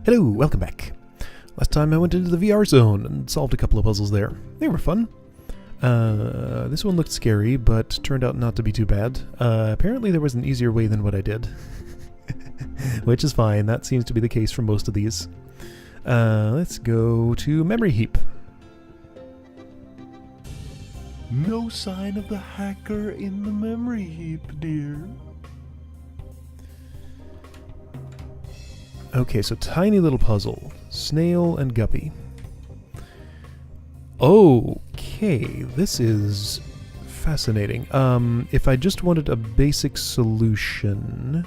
Hello, welcome back. Last time I went into the VR zone and solved a couple of puzzles there. They were fun. This one looked scary, but turned out not to be too bad. Apparently there was an easier way than what I did. Which is fine, that seems to be the case for most of these. Let's go to Memory Heap. No sign of the hacker in the memory heap, dear. Okay, so tiny little puzzle. Snail and guppy. Okay, this is fascinating. If I just wanted a basic solution...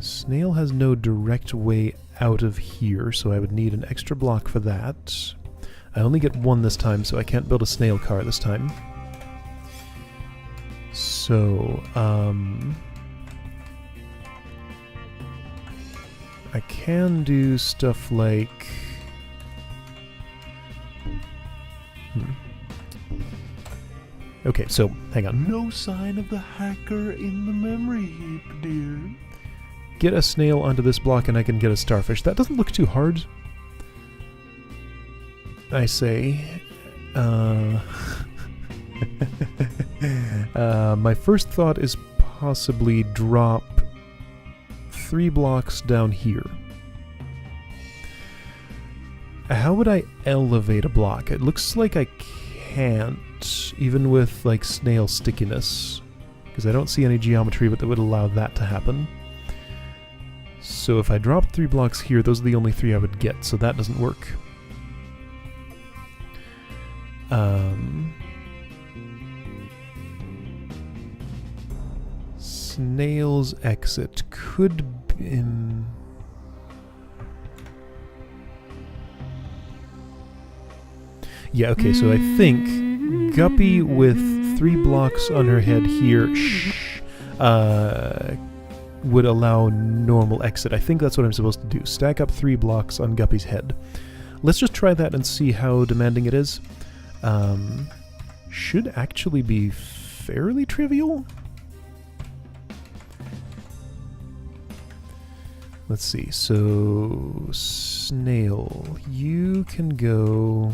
snail has no direct way out of here, so I would need an extra block for that. I only get one this time, so I can't build a snail car this time. So, I can do stuff like... Okay, so, hang on. No sign of the hacker in the memory heap, dear. Get a snail onto this block and I can get a starfish. That doesn't look too hard, I say. My first thought is possibly drop 3 blocks down here. How would I elevate a block? It looks like I can't, even with like snail stickiness, because I don't see any geometry that would allow that to happen. So if I dropped 3 blocks here, those are the only 3 I would get, so that doesn't work. Snail's exit could be... Yeah, okay, so I think Guppy with 3 blocks on her head here would allow normal exit. I think that's what I'm supposed to do. Stack up 3 blocks on Guppy's head. Let's just try that and see how demanding it is. Should actually be fairly trivial. Let's see, so snail, you can go...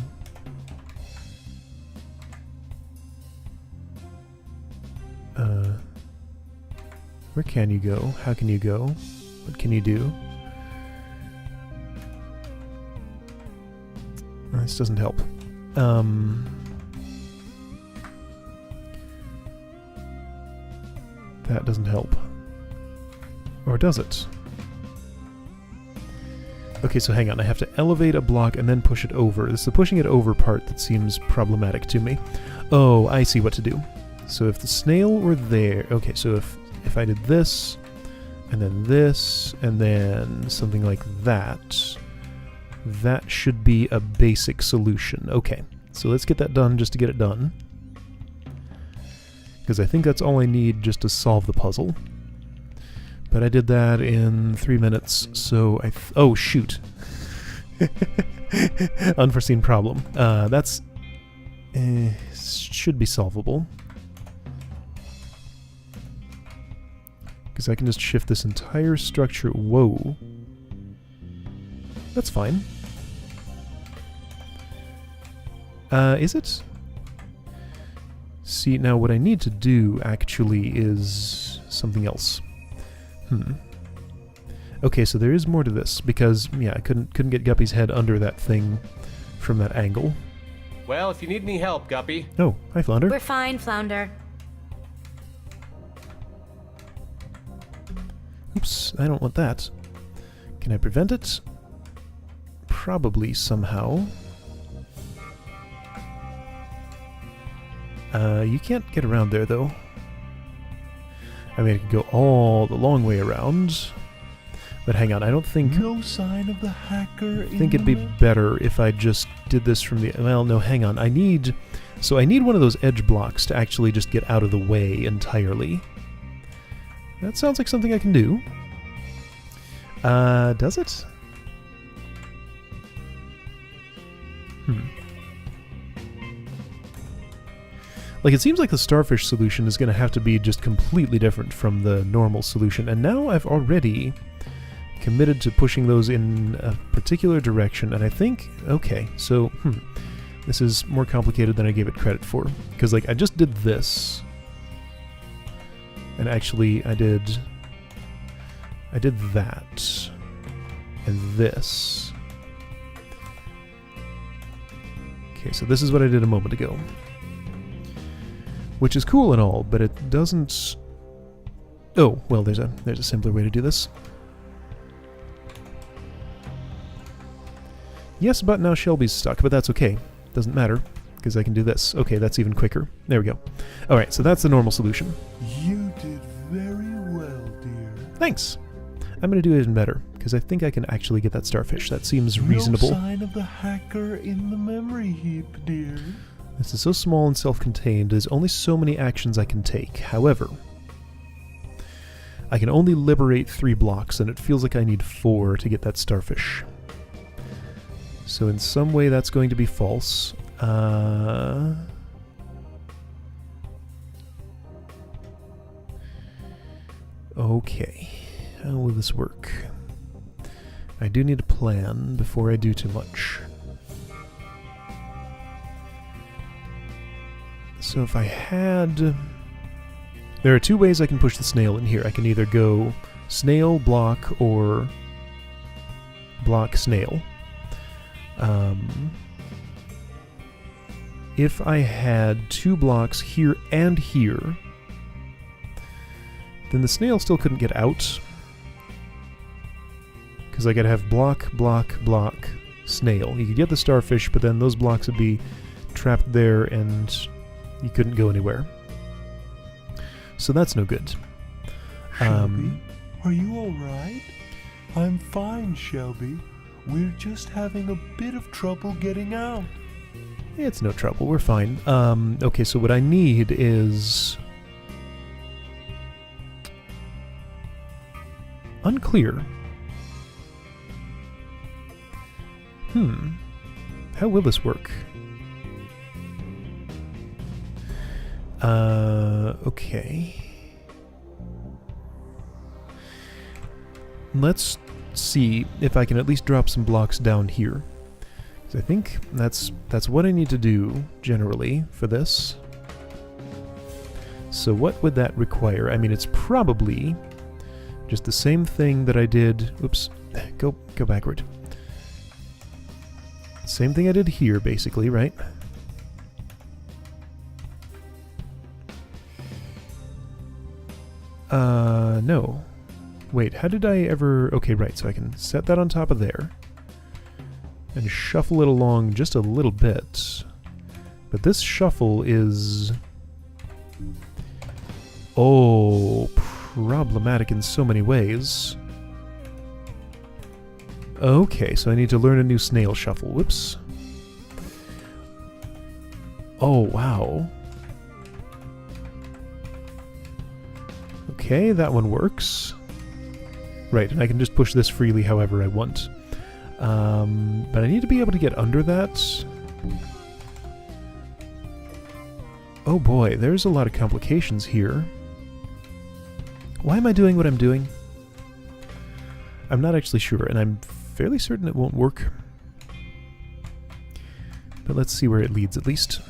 where can you go? How can you go? What can you do? This doesn't help. That doesn't help. Or does it? Okay, so hang on. I have to elevate a block and then push it over. It's the pushing it over part that seems problematic to me. Oh, I see what to do. So if the snail were there... Okay, so if I did this, and then something like that, that should be a basic solution. Okay, so let's get that done just to get it done. Because I think that's all I need just to solve the puzzle. But I did that in 3 minutes, so oh, shoot. Unforeseen problem. That's... should be solvable. Because I can just shift this entire structure... Whoa. That's fine. Is it? See, now what I need to do, actually, is something else. Okay, so there is more to this, because, yeah, I couldn't get Guppy's head under that thing from that angle. Well, if you need any help, Guppy. Oh, hi, Flounder. We're fine, Flounder. Oops, I don't want that. Can I prevent it? Probably somehow. You can't get around there, though. I mean, I could go all the long way around. But hang on, I don't think... No sign of the hacker. I think it'd be better if I just did this from the... Well, no, hang on. I need one of those edge blocks to actually just get out of the way entirely. That sounds like something I can do. Does it? Like, it seems like the starfish solution is going to have to be just completely different from the normal solution, and now I've already committed to pushing those in a particular direction, and I think, okay, so, this is more complicated than I gave it credit for, because, like, I just did this, and actually I did that, and this. Okay, so this is what I did a moment ago. Which is cool and all, but it doesn't... Oh, well, there's a simpler way to do this. Yes, but now Shelby's stuck, but that's okay. Doesn't matter, because I can do this. Okay, that's even quicker. There we go. Alright, so that's the normal solution. You did very well, dear. Thanks! I'm going to do it even better, because I think I can actually get that starfish. That seems reasonable. No sign of the hacker in the memory heap, dear. This is so small and self-contained, there's only so many actions I can take. However, I can only liberate 3 blocks, and it feels like I need 4 to get that starfish. So in some way that's going to be false. Okay. How will this work? I do need a plan before I do too much. So if I had... There are 2 ways I can push the snail in here. I can either go snail, block, or block, snail. If I had 2 blocks here and here, then the snail still couldn't get out. Because I gotta have block, block, block, snail. You could get the starfish, but then those blocks would be trapped there and you couldn't go anywhere. So that's no good. Shelby, are you alright? I'm fine, Shelby. We're just having a bit of trouble getting out. It's no trouble, we're fine. Okay, so what I need is... Unclear. How will this work? Okay. Let's see if I can at least drop some blocks down here. Because I think that's what I need to do, generally, for this. So what would that require? I mean, it's probably just the same thing that I did... Oops. Go backward. Same thing I did here, basically, right? No. Wait, how did I ever... Okay, right, so I can set that on top of there. And shuffle it along just a little bit. But this shuffle is... Oh, problematic in so many ways. Okay, so I need to learn a new snail shuffle. Whoops. Oh, wow. Okay, that one works. Right, and I can just push this freely however I want. But I need to be able to get under that. Oh boy, there's a lot of complications here. Why am I doing what I'm doing? I'm not actually sure, and I'm fairly certain it won't work. But let's see where it leads at least.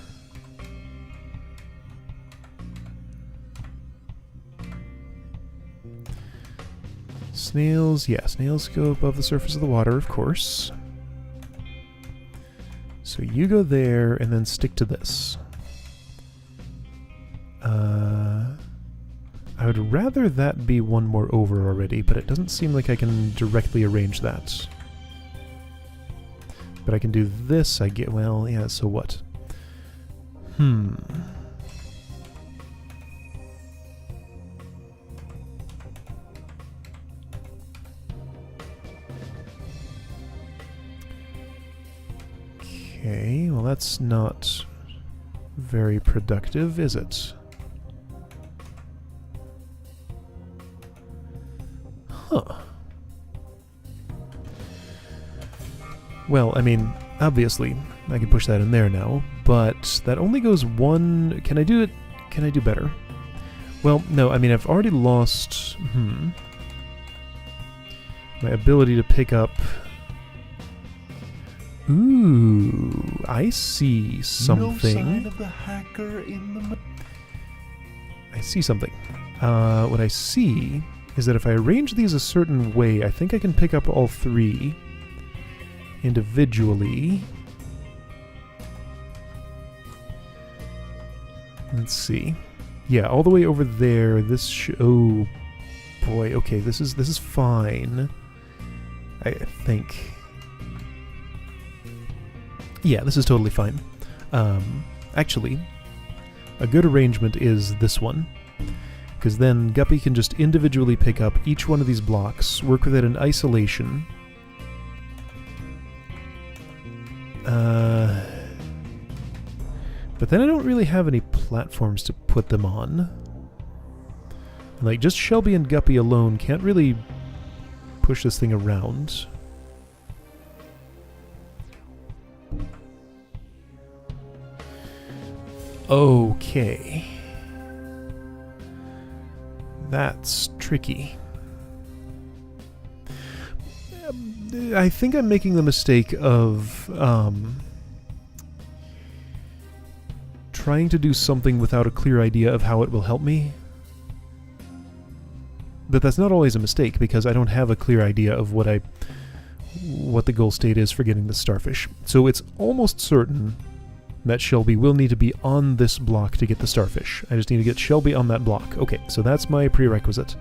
Snails, yeah, snails go above the surface of the water, of course. So you go there and then stick to this. I would rather that be one more over already, but it doesn't seem like I can directly arrange that. But I can do this, I get, well, yeah, so what? Okay, well that's not very productive, is it? Huh. Well, I mean, obviously, I can push that in there now, but that only goes one... Can I do it? Can I do better? Well, no, I mean, I've already lost... my ability to pick up... Ooh, I see something. No sign of the hacker in the... I see something. What I see is that if I arrange these a certain way, I think I can pick up all three individually. Let's see. Yeah, all the way over there. This oh boy. Okay, this is fine. I think. Yeah, this is totally fine. Actually, a good arrangement is this one, because then Guppy can just individually pick up each one of these blocks, work with it in isolation. But then I don't really have any platforms to put them on. Like, just Shelby and Guppy alone can't really push this thing around. Okay. That's tricky. I think I'm making the mistake of trying to do something without a clear idea of how it will help me. But that's not always a mistake, because I don't have a clear idea of what the goal state is for getting the starfish. So it's almost certain that Shelby will need to be on this block to get the starfish. I just need to get Shelby on that block. Okay, so that's my prerequisite.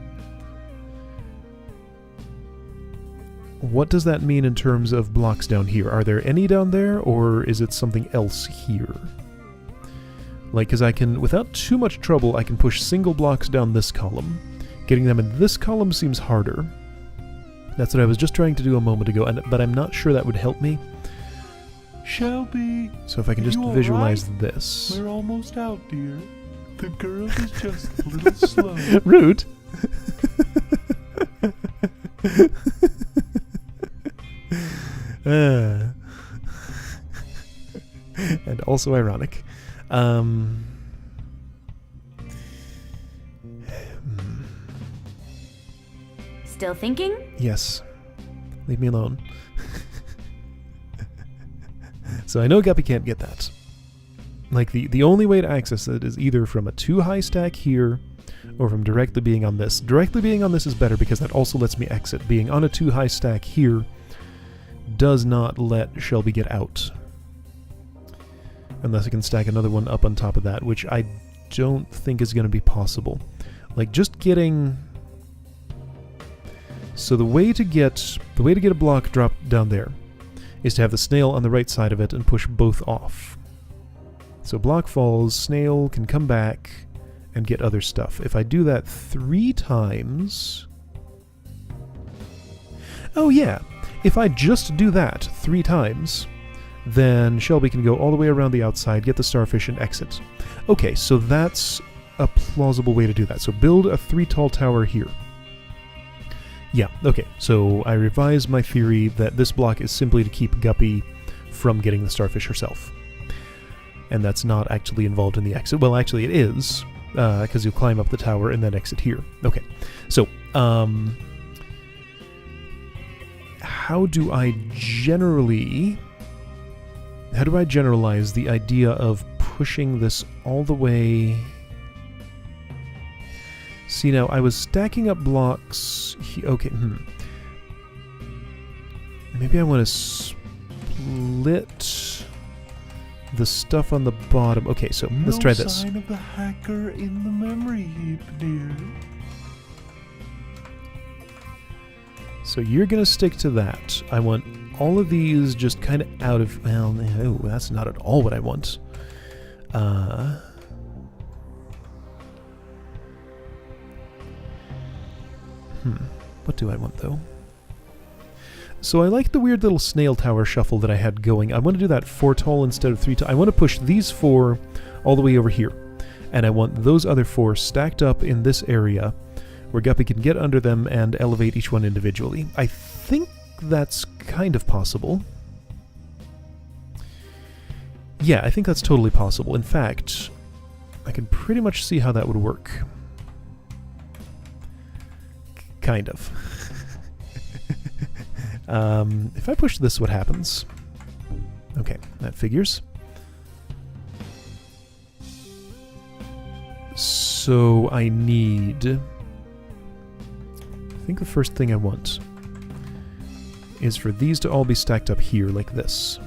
What does that mean in terms of blocks down here? Are there any down there, or is it something else here? Like, because I can, without too much trouble, I can push single blocks down this column. Getting them in this column seems harder. That's what I was just trying to do a moment ago, but I'm not sure that would help me. Shelby! So if I can just visualize this. We're almost out, dear. The girl is just a little slow. Rude! And also ironic. Still thinking? Yes. Leave me alone. So I know Guppy can't get that. Like, the only way to access it is either from a too high stack here, or from directly being on this. Directly being on this is better because that also lets me exit. Being on a too high stack here does not let Shelby get out. Unless I can stack another one up on top of that, which I don't think is going to be possible. Like, just getting... So the way to get a block dropped down there is to have the snail on the right side of it and push both off. So block falls, snail can come back and get other stuff. If I do that 3 times... Oh yeah, if I just do that 3 times, then Shelby can go all the way around the outside, get the starfish, and exit. Okay, so that's a plausible way to do that. So build a 3 tall tower here. Yeah, okay, so I revise my theory that this block is simply to keep Guppy from getting the starfish herself. And that's not actually involved in the exit. Well, actually it is, because you'll climb up the tower and then exit here. Okay, so, how do I generalize the idea of pushing this all the way... See, now, I was stacking up blocks... Okay, Maybe I want to split the stuff on the bottom. Okay, so let's try this. No sign of the hacker in the memory heap, dear. So you're going to stick to that. I want all of these just kind of out of... Well, no, that's not at all what I want. What do I want, though? So I like the weird little snail tower shuffle that I had going. I want to do that 4 tall instead of 3 tall. I want to push these 4 all the way over here. And I want those other 4 stacked up in this area where Guppy can get under them and elevate each one individually. I think that's kind of possible. Yeah, I think that's totally possible. In fact, I can pretty much see how that would work. Kind of. If I push this, what happens? Okay, that figures. So I need... I think the first thing I want is for these to all be stacked up here like this.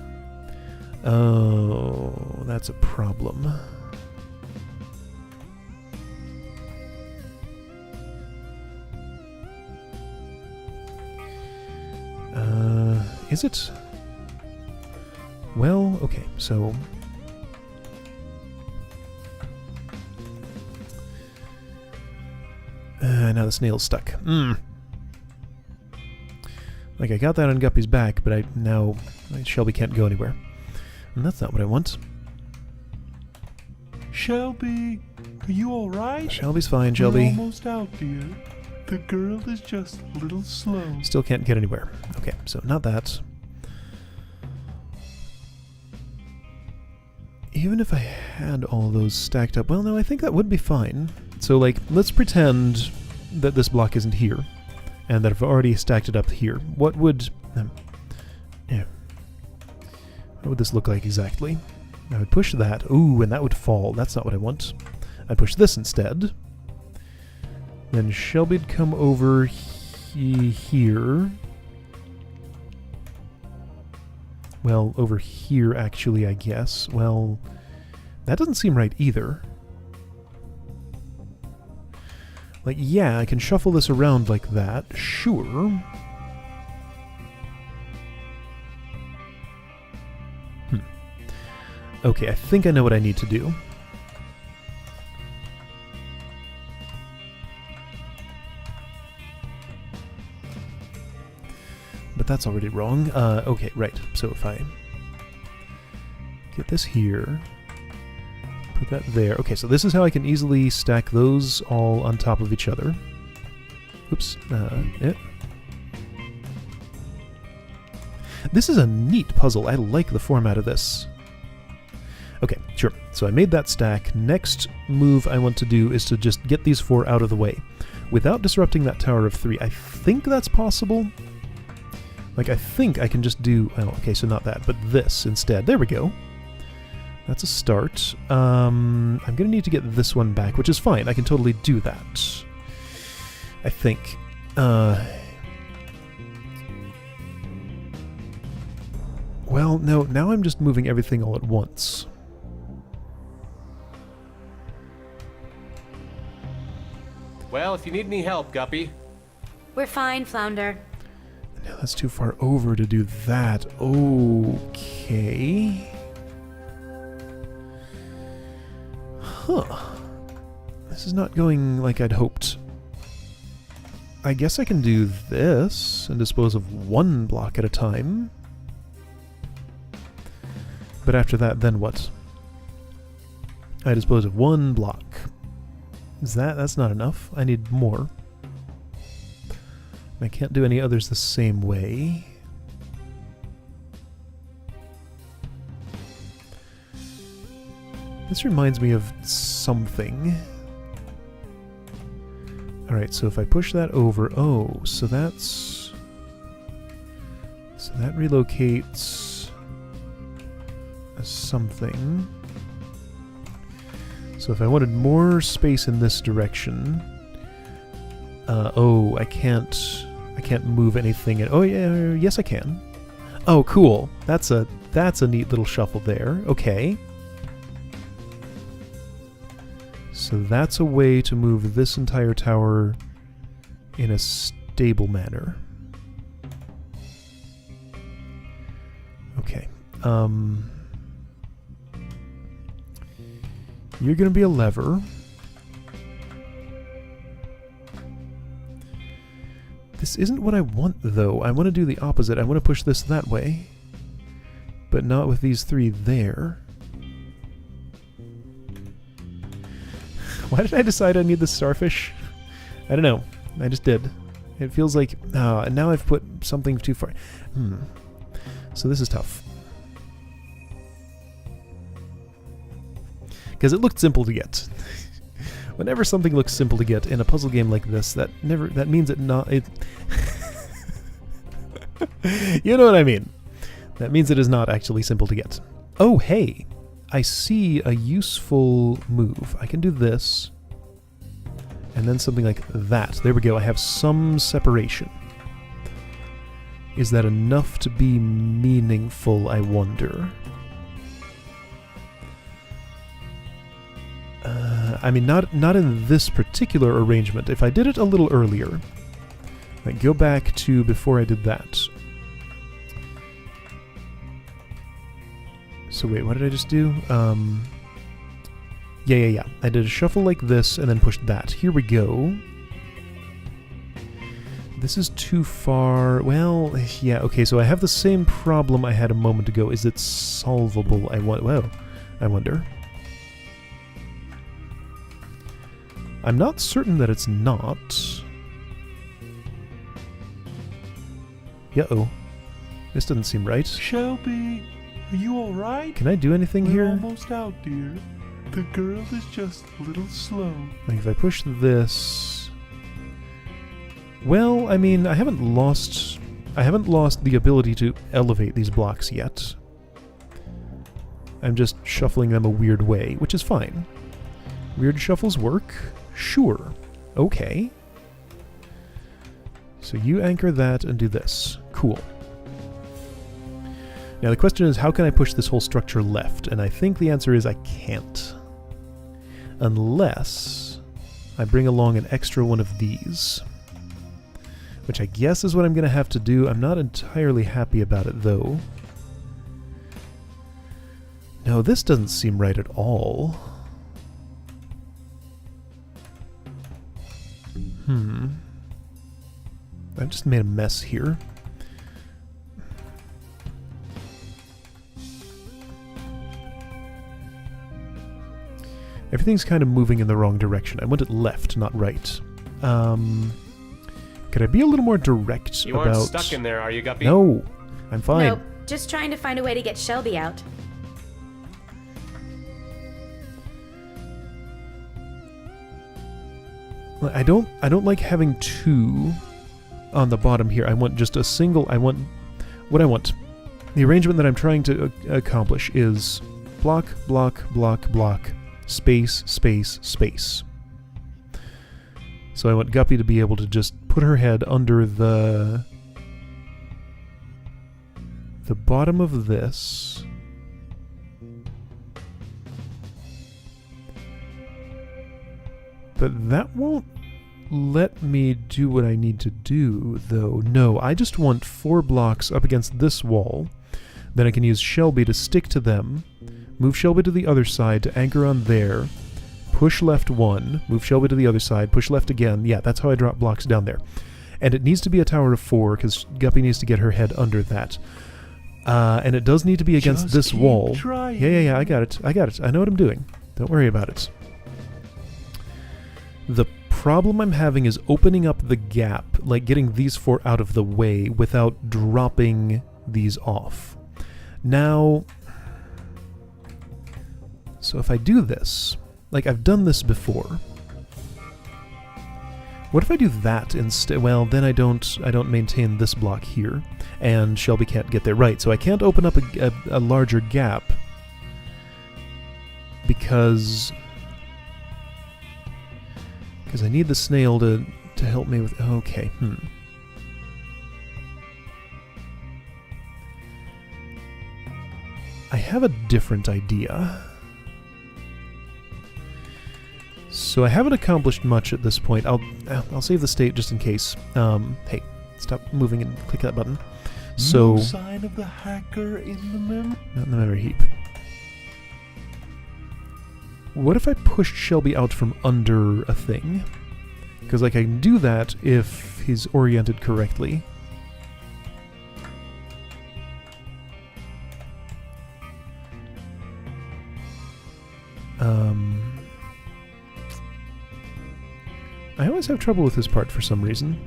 Oh, that's a problem. Is it? Well, okay, so... now the snail's stuck. Like, I got that on Guppy's back, but now Shelby can't go anywhere. And that's not what I want. Shelby, are you alright? Shelby's fine, Shelby. We're almost out, dear. The girl is just a little slow. Still can't get anywhere. Okay, so not that. Even if I had all those stacked up... Well, no, I think that would be fine. So, like, let's pretend that this block isn't here, and that I've already stacked it up here. What would... yeah. What would this look like exactly? I would push that. Ooh, and that would fall. That's not what I want. I'd push this instead. Then Shelby'd come over here. Well, over here, actually, I guess. Well, that doesn't seem right either. Like, yeah, I can shuffle this around like that, sure. Okay, I think I know what I need to do. But that's already wrong. Okay, right. So if I get this here, put that there. Okay, so this is how I can easily stack those all on top of each other. Oops. Yeah. This is a neat puzzle. I like the format of this. Okay, sure. So I made that stack. Next move I want to do is to just get these four out of the way without disrupting that tower of 3. I think that's possible. Like, I think I can just do... Oh, okay, so not that, but this instead. There we go. That's a start. I'm going to need to get this one back, which is fine. I can totally do that. I think. Well, no, now I'm just moving everything all at once. Well, if you need any help, Guppy. We're fine, Flounder. Now that's too far over to do that. Okay. Huh. This is not going like I'd hoped. I guess I can do this and dispose of one block at a time. But after that, then what? I dispose of one block. That's not enough. I need more. I can't do any others the same way. This reminds me of something. Alright, so if I push that over... Oh, so that's... So that relocates... something. So if I wanted more space in this direction... oh, I can't move anything. Oh, yeah, yes I can. Oh, cool. That's a neat little shuffle there. Okay. So that's a way to move this entire tower in a stable manner. Okay. You're gonna be a lever. This isn't what I want, though. I want to do the opposite. I want to push this that way. But not with these three there. Why did I decide I need the starfish? I don't know. I just did. It feels like... and now I've put something too far... So this is tough. Because it looked simple to get. Whenever something looks simple to get in a puzzle game like this, that means it not it. You know what I mean? That means it is not actually simple to get. Oh, hey, I see a useful move. I can do this, and then something like that. There we go. I have some separation. Is that enough to be meaningful, I wonder? I mean, not in this particular arrangement. If I did it a little earlier, like go back to before I did that. So wait, what did I just do? Yeah. I did a shuffle like this and then pushed that. Here we go. This is too far. Well, yeah, okay, so I have the same problem I had a moment ago. Is it solvable? I wonder. I'm not certain that it's not. Uh-oh. This doesn't seem right. Shelby, are you alright? Can I do anything We're here? almost out, dear. The girl is just a little slow. Like if I push this... Well, I mean, I haven't lost the ability to elevate these blocks yet. I'm just shuffling them a weird way, which is fine. Weird shuffles work? Sure. Okay. So you anchor that and do this. Cool. Now the question is, how can I push this whole structure left? And I think the answer is I can't. Unless I bring along an extra one of these. Which I guess is what I'm going to have to do. I'm not entirely happy about it, though. No, this doesn't seem right at all. I've just made a mess here. Everything's kind of moving in the wrong direction. I want it left, not right. Could I be a little more direct You about... aren't stuck in there, are you, Guppy? No, I'm fine. Nope. Just trying to find a way to get Shelby out. I don't like having two on the bottom here. I want just a single. What I want. The arrangement that I'm trying to accomplish is block, block, block, block, space, space, space. So I want Guppy to be able to just put her head under the bottom of this. But that won't let me do what I need to do, though. No, I just want 4 blocks up against this wall. Then I can use Shelby to stick to them, move Shelby to the other side to anchor on there, push left 1, move Shelby to the other side, push left again. Yeah, that's how I drop blocks down there. And it needs to be a tower of 4, because Guppy needs to get her head under that. And it does need to be against Just this keep wall. trying. Yeah, I got it. I know what I'm doing. Don't worry about it. The problem I'm having is opening up the gap, like getting these 4 out of the way without dropping these off. Now, so if I do this, like I've done this before, what if I do that instead? Well, then I don't maintain this block here, and Shelby can't get there. Right, so I can't open up a larger gap because I need the snail to help me with... Okay, I have a different idea. So I haven't accomplished much at this point. I'll save the state just in case. Hey, stop moving and click that button. So... No sign of the hacker in the memory? Not in the memory heap. What if I pushed Shelby out from under a thing? Because like I can do that if he's oriented correctly. I always have trouble with this part for some reason.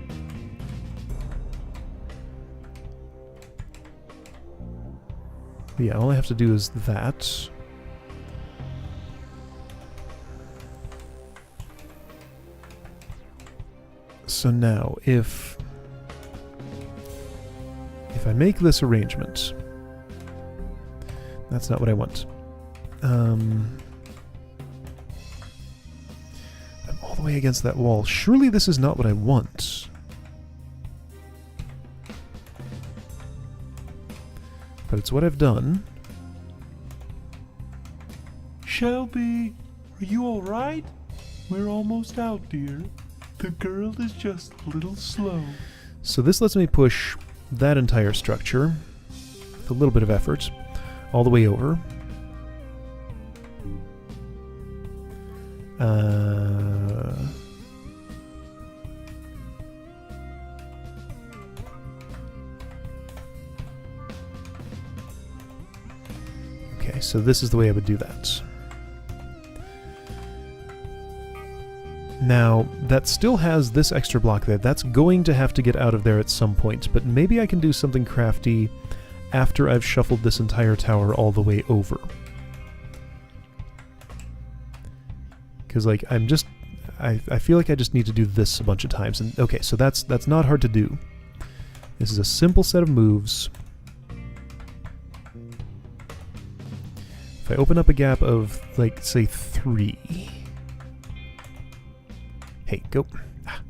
But yeah, all I have to do is that. So now, if I make this arrangement, that's not what I want. I'm all the way against that wall. Surely this is not what I want. But it's what I've done. Shelby, are you alright? We're almost out, dear. The girl is just a little slow. So this lets me push that entire structure with a little bit of effort all the way over. Okay, so this is the way I would do that. Now, that still has this extra block there. That's going to have to get out of there at some point, but maybe I can do something crafty after I've shuffled this entire tower all the way over. Because, like, I feel like I just need to do this a bunch of times. And okay, so that's not hard to do. This is a simple set of moves. If I open up a gap of, like, say 3... Hey, go. Ah.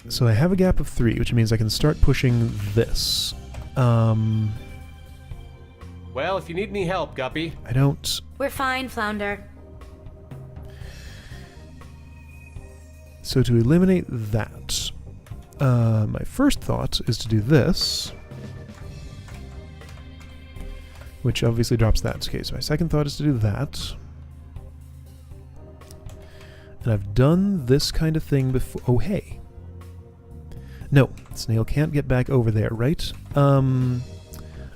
So I have a gap of 3, which means I can start pushing this. Well, if you need any help, Guppy. I don't... We're fine, Flounder. So to eliminate that, my first thought is to do this, which obviously drops that. Okay, so my second thought is to do that. And I've done this kind of thing before. Oh, hey. No, snail can't get back over there, right?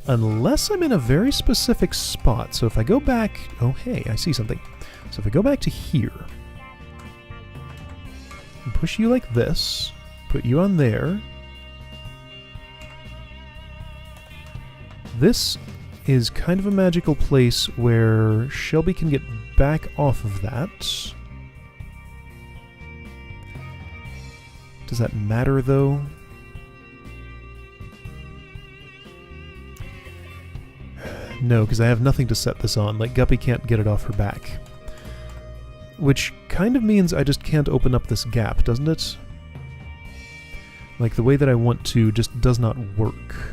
Unless I'm in a very specific spot. So if I go back... Oh, hey, I see something. So if I go back to here, and push you like this, put you on there. This is kind of a magical place where Shelby can get back off of that. Does that matter, though? No, because I have nothing to set this on. Like, Guppy can't get it off her back. Which kind of means I just can't open up this gap, doesn't it? Like, the way that I want to just does not work.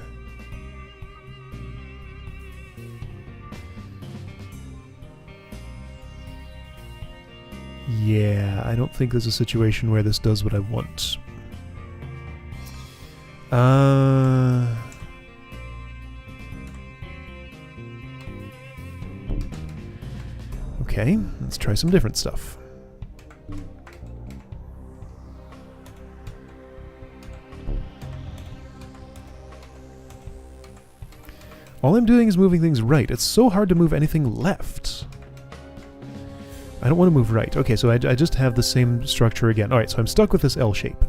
Yeah, I don't think there's a situation where this does what I want. Okay, let's try some different stuff. All I'm doing is moving things right. It's so hard to move anything left. I don't want to move right. Okay, so I just have the same structure again. Alright, so I'm stuck with this L shape.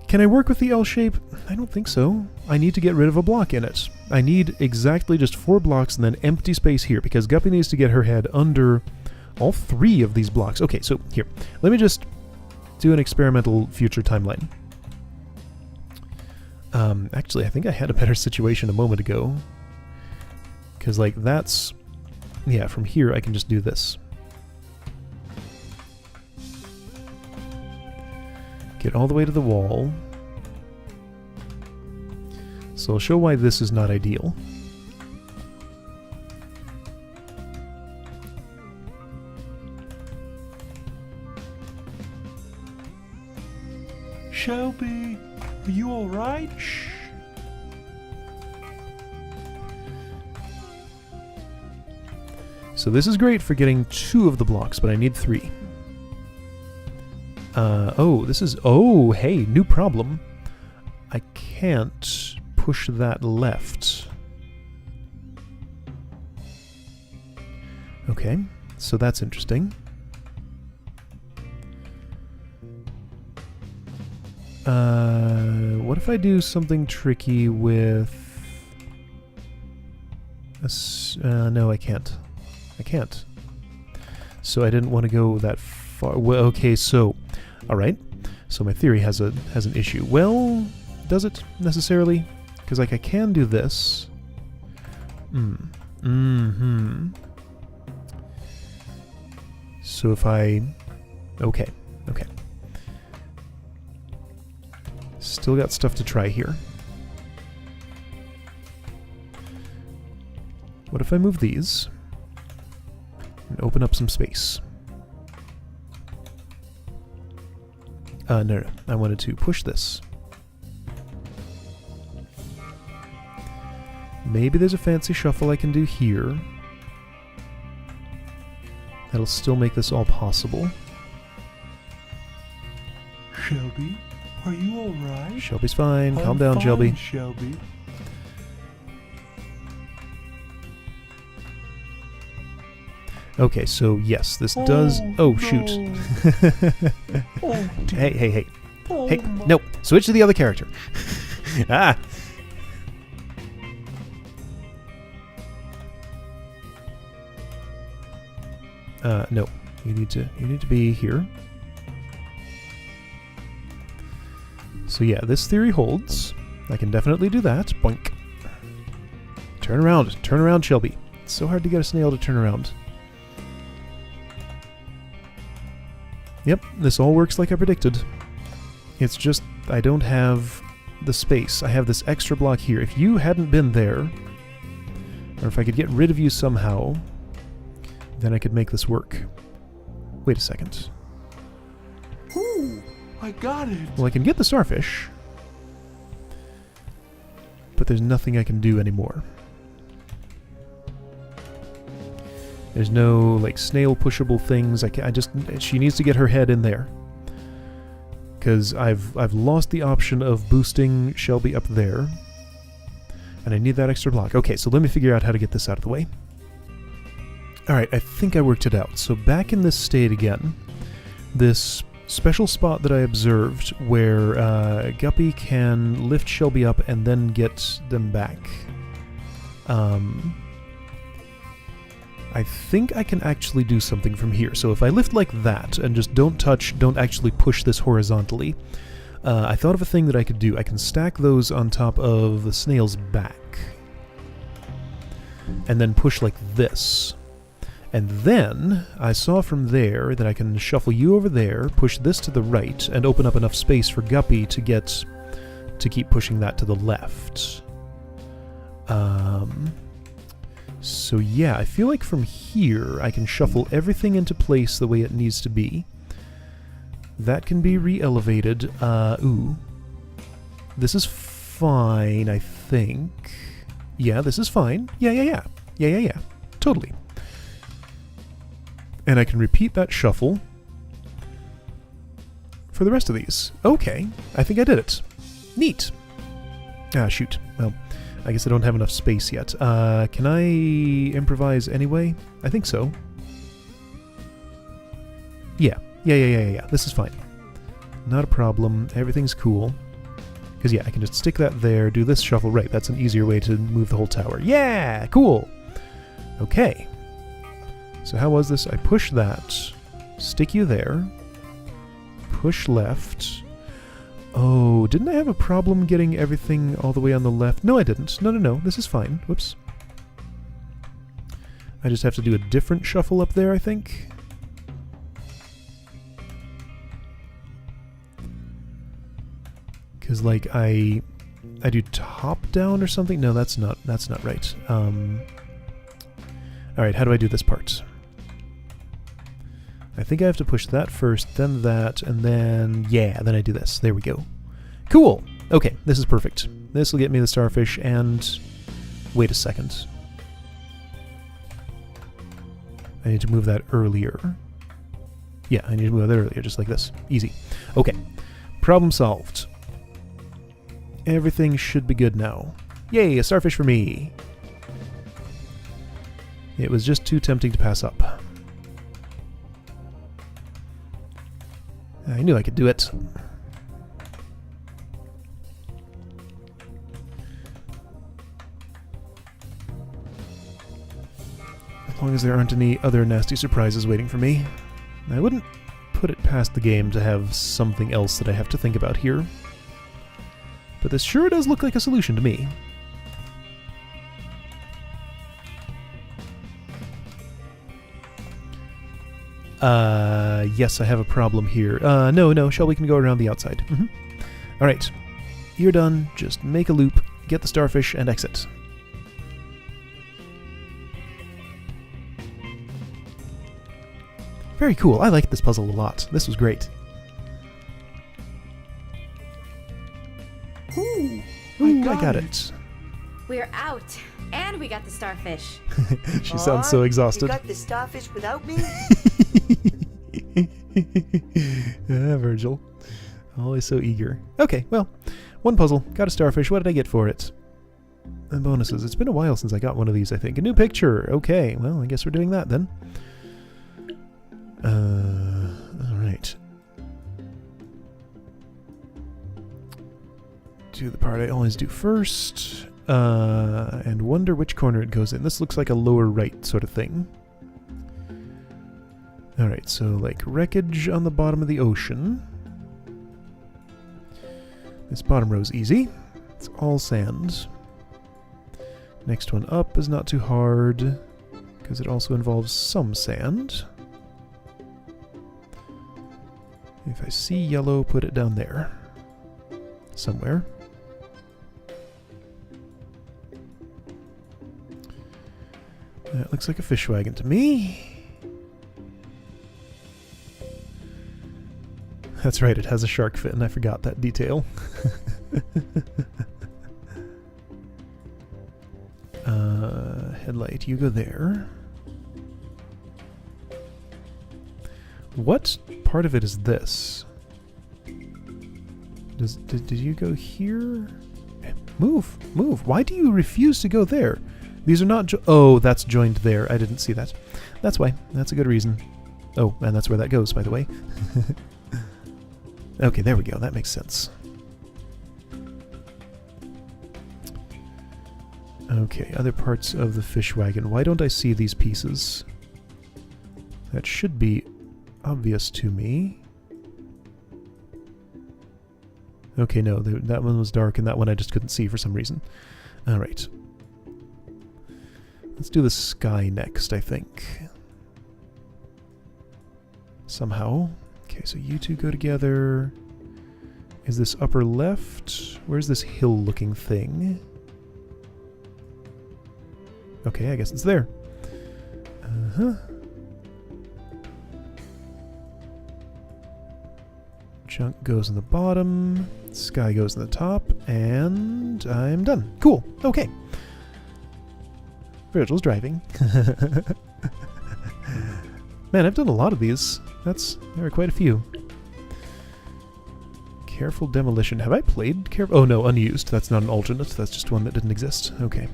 Can I work with the L shape? I don't think so. I need to get rid of a block in it. I need exactly just 4 blocks and then empty space here, because Guppy needs to get her head under all 3 of these blocks. Okay, so here. Let me just do an experimental future timeline. Actually, I think I had a better situation a moment ago. Because, like, that's... Yeah, from here I can just do this. Get all the way to the wall. So I'll show why this is not ideal. Shelby, are you alright? Shh. So this is great for getting 2 of the blocks, but I need 3. Oh, this is... Oh, hey, new problem. I can't push that left. Okay, so that's interesting. What if I do something tricky with... No, I can't. I can't. So I didn't want to go that far. Well, okay, so... Alright. So my theory has an issue. Well, does it necessarily? Because, like, I can do this. So if I... Okay. Still got stuff to try here. What if I move these and open up some space? No. I wanted to push this. Maybe there's a fancy shuffle I can do here. That'll still make this all possible. Shelby, are you alright? Shelby's fine. Calm I'm down, fine, Shelby. Shelby. Okay, so yes, this does... Oh, shoot. Oh, dear. Hey. Oh, Hey, my- no. Switch to the other character. Ah! No. You need to be here. So yeah, this theory holds. I can definitely do that. Boink. Turn around, Shelby. It's so hard to get a snail to turn around. Yep, this all works like I predicted. It's just, I don't have the space. I have this extra block here. If you hadn't been there, or if I could get rid of you somehow, then I could make this work. Wait a second. Ooh, I got it. Well, I can get the starfish, but there's nothing I can do anymore. There's no, like, snail pushable things. She needs to get her head in there. Because I've lost the option of boosting Shelby up there. And I need that extra block. Okay, so let me figure out how to get this out of the way. Alright, I think I worked it out. So back in this state again, this special spot that I observed where Guppy can lift Shelby up and then get them back. I think I can actually do something from here. So if I lift like that and just don't actually push this horizontally, I thought of a thing that I could do. I can stack those on top of the snail's back and then push like this. And then I saw from there that I can shuffle you over there, push this to the right, and open up enough space for Guppy to keep pushing that to the left. So yeah, I feel like from here I can shuffle everything into place the way it needs to be. That can be re-elevated. Ooh. This is fine, I think. Yeah, this is fine. Yeah. Totally. And I can repeat that shuffle for the rest of these. Okay, I think I did it. Neat. Ah, shoot. Well, I guess I don't have enough space yet. Can I improvise anyway? I think so. Yeah. This is fine. Not a problem. Everything's cool. Because, yeah, I can just stick that there, do this shuffle. Right, that's an easier way to move the whole tower. Yeah! Cool! Okay. So how was this? I push that, stick you there, push left. Oh, didn't I have a problem getting everything all the way on the left? No, I didn't. No. This is fine. Whoops. I just have to do a different shuffle up there, I think. Because, like, I do top down or something? No, that's not right. Alright, how do I do this part? I think I have to push that first, then that, and then... Yeah, then I do this. There we go. Cool! Okay, this is perfect. This will get me the starfish, and... Wait a second. I need to move that earlier. Yeah, I need to move that earlier, just like this. Easy. Okay. Problem solved. Everything should be good now. Yay, a starfish for me! It was just too tempting to pass up. I knew I could do it. As long as there aren't any other nasty surprises waiting for me. I wouldn't put it past the game to have something else that I have to think about here. But this sure does look like a solution to me. Yes, I have a problem here. No, Shelby can go around the outside. Alright. You're done. Just make a loop, get the starfish, and exit. Very cool. I like this puzzle a lot. This was great. Ooh, Ooh, I got it. We're out. And we got the starfish. She sounds so exhausted. You got the starfish without me? Virgil. Always so eager. Okay, well, one puzzle. Got a starfish. What did I get for it? And bonuses. It's been a while since I got one of these, I think. A new picture. Okay, well, I guess we're doing that then. Alright. Do the part I always do first. And wonder which corner it goes in. This looks like a lower right sort of thing. Alright, so like wreckage on the bottom of the ocean. This bottom row is easy. It's all sand. Next one up is not too hard, because it also involves some sand. If I see yellow, put it down there. Somewhere. That looks like a fish wagon to me. That's right, it has a shark fin. I forgot that detail. Headlight, you go there. What part of it is this? Did you go here? Move! Move! Why do you refuse to go there? These are not oh, that's joined there. I didn't see that. That's why. That's a good reason. Oh, and that's where that goes, by the way. Okay, there we go. That makes sense. Okay, other parts of the fish wagon. Why don't I see these pieces? That should be obvious to me. Okay, no, that one was dark and that one I just couldn't see for some reason. Alright. Let's do the sky next, I think. Somehow. Okay, so you two go together. Is this upper left? Where's this hill-looking thing? Okay, I guess it's there. Uh-huh. Junk goes in the bottom. Sky goes in the top. And I'm done. Cool. Okay. Virgil's driving. Man, I've done a lot of these. There are quite a few. Careful demolition. Have I played careful? Oh no, unused. That's not an alternate. That's just one that didn't exist. Okay.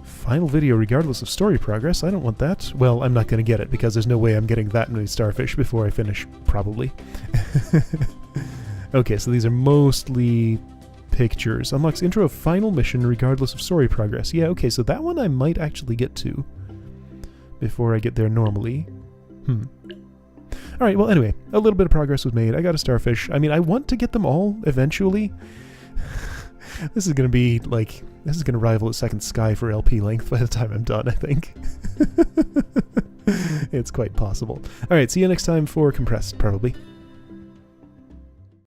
Final video regardless of story progress. I don't want that. Well, I'm not going to get it because there's no way I'm getting that many starfish before I finish, probably. Okay, so these are mostly pictures. Unlocks intro of final mission regardless of story progress. Yeah, okay, so that one I might actually get to before I get there normally. Alright, well anyway, a little bit of progress was made. I got a starfish. I mean, I want to get them all eventually. This is going to be like... This is going to rival a second Sky for LP length by the time I'm done, I think. It's quite possible. Alright, see you next time for Compressed, probably.